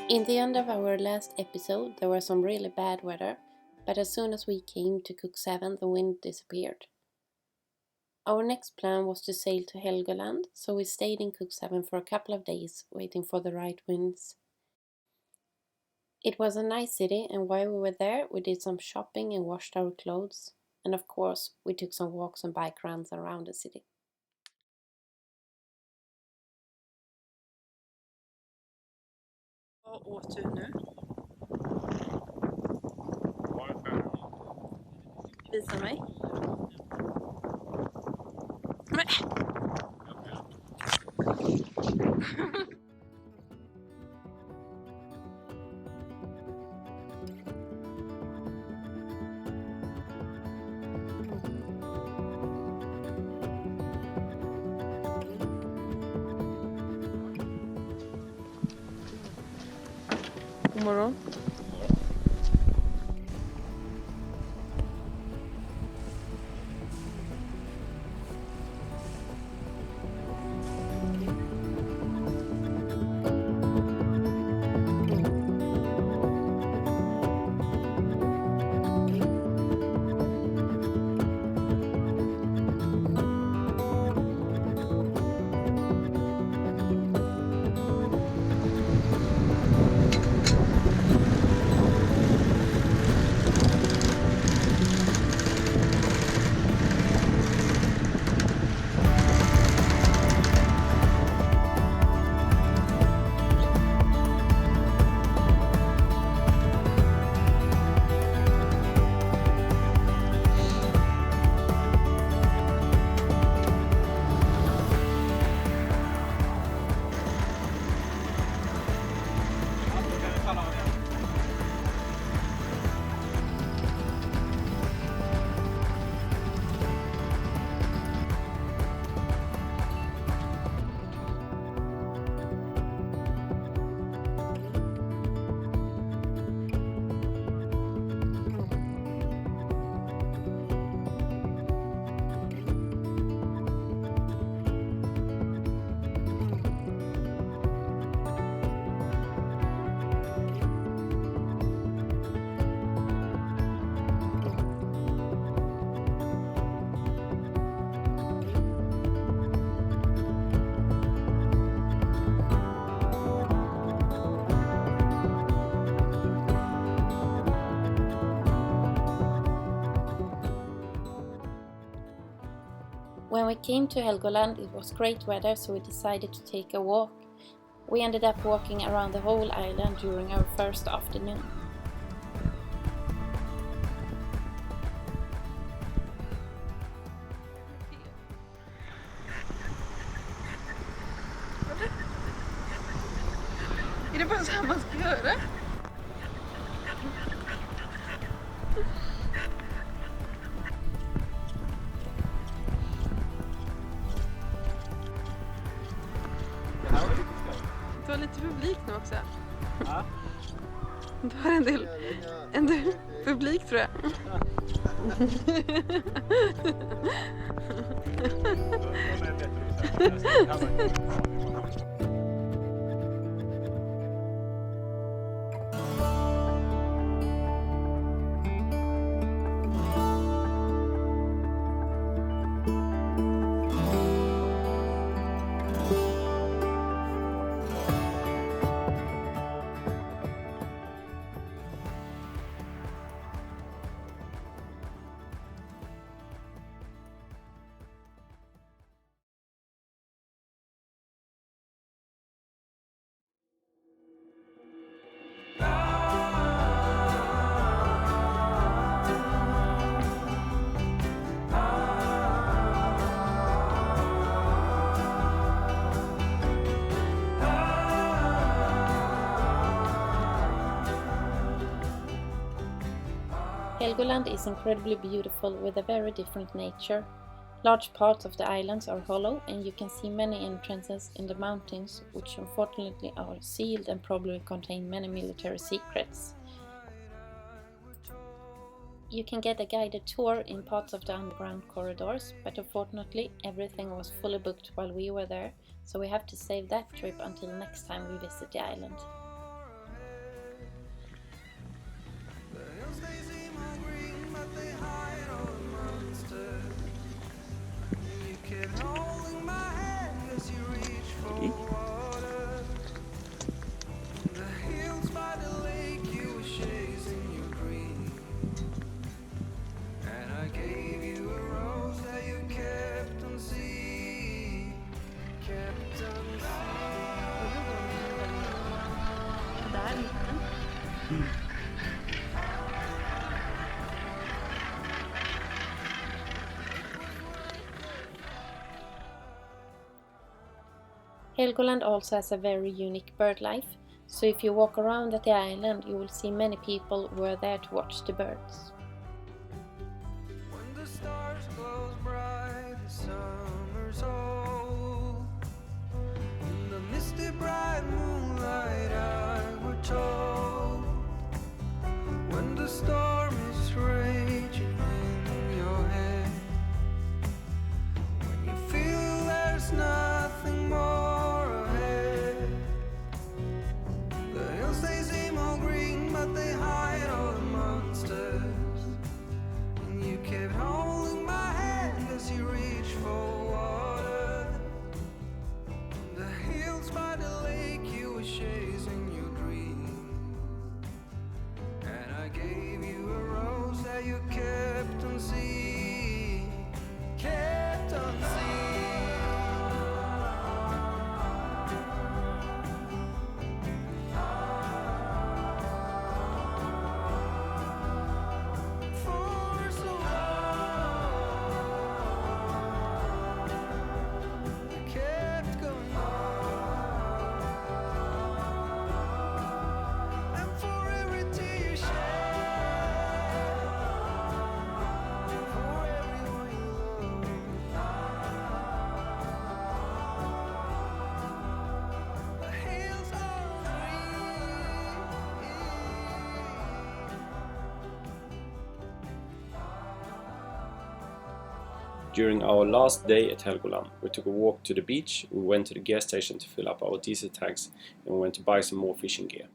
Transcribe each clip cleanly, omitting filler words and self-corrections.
In the end of our last episode, there was some really bad weather, but as soon as we came to Cuxhaven, the wind disappeared. Our next plan was to sail to Helgoland, so we stayed in Cuxhaven for a couple of days, waiting for the right winds. It was a nice city, and while we were there, we did some shopping and washed our clothes, and of course, we took some walks and bike runs around the city. Vad åt du nu? Visa mig. Men. God morgon. When we came to Helgoland, it was great weather, so we decided to take a walk. We ended up walking around the whole island during our first afternoon. Är det bara så här man ska göra? Du har lite publik nu också. Ja. Du har en del publik tror jag. Helgoland is incredibly beautiful with a very different nature. Large parts of the islands are hollow, and you can see many entrances in the mountains, which unfortunately are sealed and probably contain many military secrets. You can get a guided tour in parts of the underground corridors, but unfortunately everything was fully booked while we were there, so we have to save that trip until next time we visit the island. Helgoland also has a very unique bird life, so if you walk around at the island you will see many people who are there to watch the birds. When the stars glow bright, the summer's old. In the misty bright moonlight I were told, when the storm is raging in your head, when you feel there's nothing more ahead, the hills they seem all green but they hide all the monsters, and you kept holding my hand as you reached for water. The hills by the lake you were chasing your dream, and I gave you a rose that you kept unseen, kept unseen. For so long I kept going on, and for every tear you shed, for everyone you love, the hills are green. During our last day at Helgoland, we took a walk to the beach, we went to the gas station to fill up our diesel tanks, and we went to buy some more fishing gear.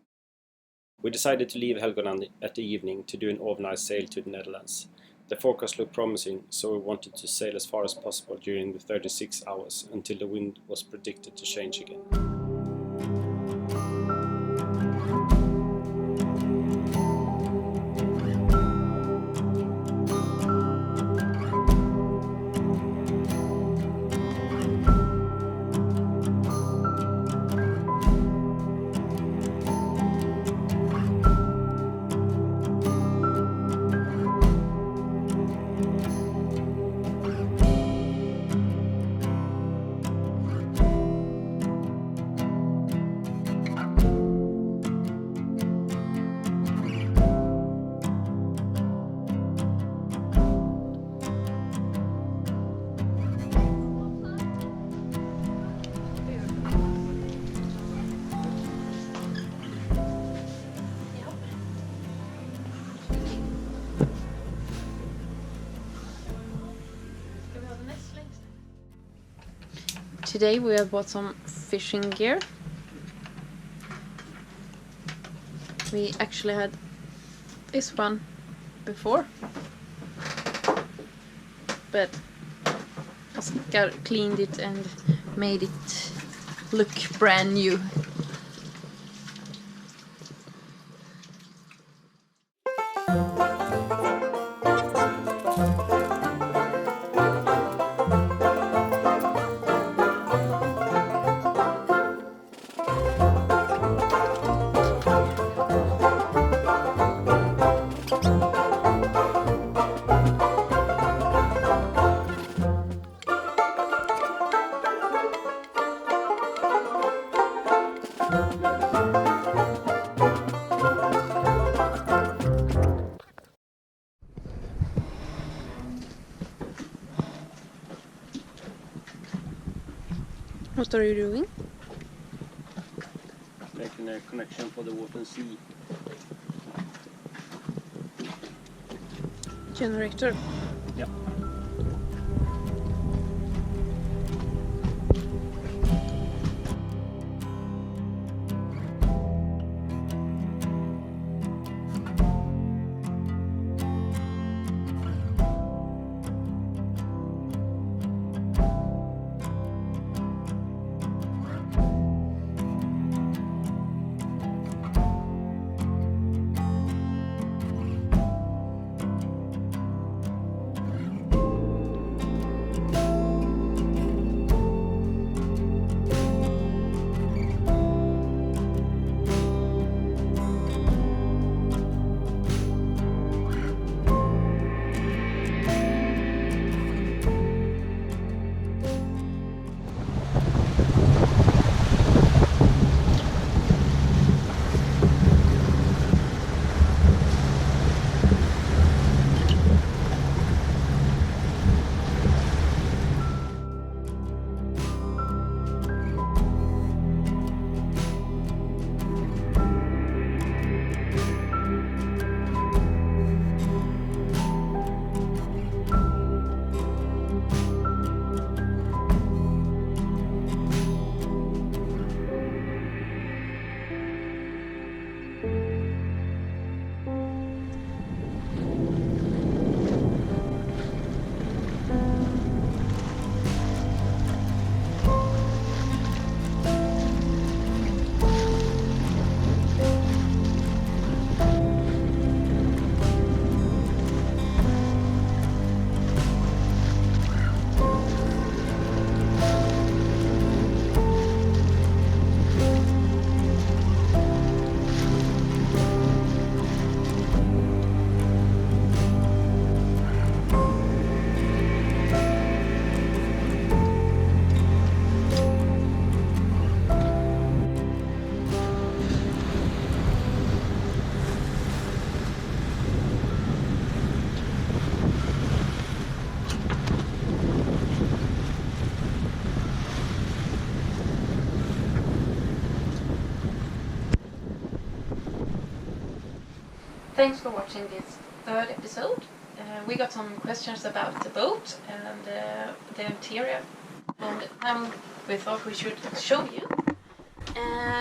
We decided to leave Helgoland at the evening to do an overnight sail to the Netherlands. The forecast looked promising, so we wanted to sail as far as possible during the 36 hours until the wind was predicted to change again. Today we have bought some fishing gear. We actually had this one before, but Oscar cleaned it and made it look brand new. What are you doing? Making a connection for the water and sea. Generator. Yeah. thanks for watching this third episode. We got some questions about the boat and the interior, and we thought we should show you.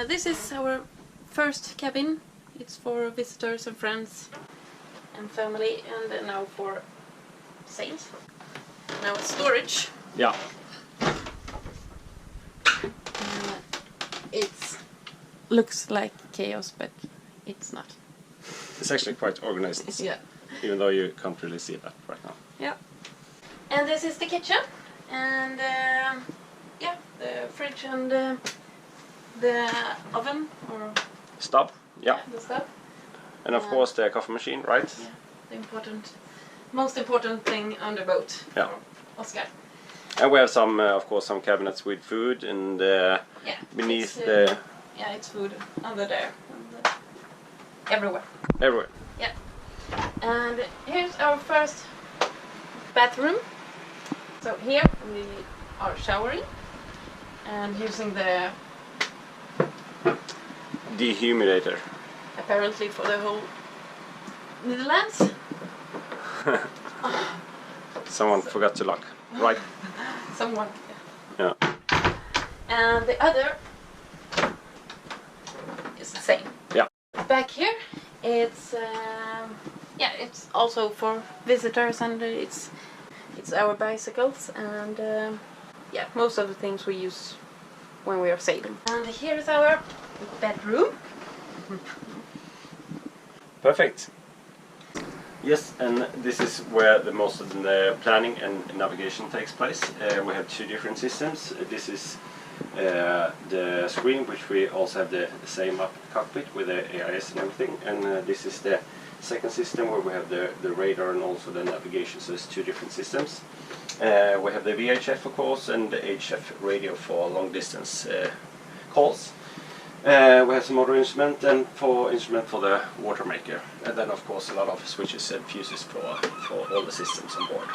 This is our first cabin. It's for visitors and friends and family, and now for sales. Now it's storage. Yeah. It looks like chaos, but it's not. It's actually quite organized. Yeah. Even though you can't really see that right now. Yeah. And this is the kitchen, and yeah, the fridge and the oven or Stop. Yeah. the stuff. And of course the coffee machine, right? Yeah, the most important thing on the boat. Yeah. For Oscar. And we have some, of course, some cabinets with food, and beneath the yeah, it's food under there, and, everywhere. everywhere. Yeah. And here's our first bathroom. So here we are showering and using the Dehumidator. apparently for the whole Netherlands. Someone forgot to lock, right? Someone. Yeah. And the other is the same. Yeah. Back here, it's yeah, it's also for visitors, and it's our bicycles, and yeah, most of the things we use when we are sailing. And here's our bedroom. Perfect. Yes, and this is where the most of the planning and navigation takes place. We have two different systems. This is the screen, which we also have the same cockpit with the AIS and everything, and this is the second system where we have the radar and also the navigation, so it's two different systems. We have the VHF, of course, and the HF radio for long distance calls. We have some other instrument for the water maker, and then of course a lot of switches and fuses for all the systems on board.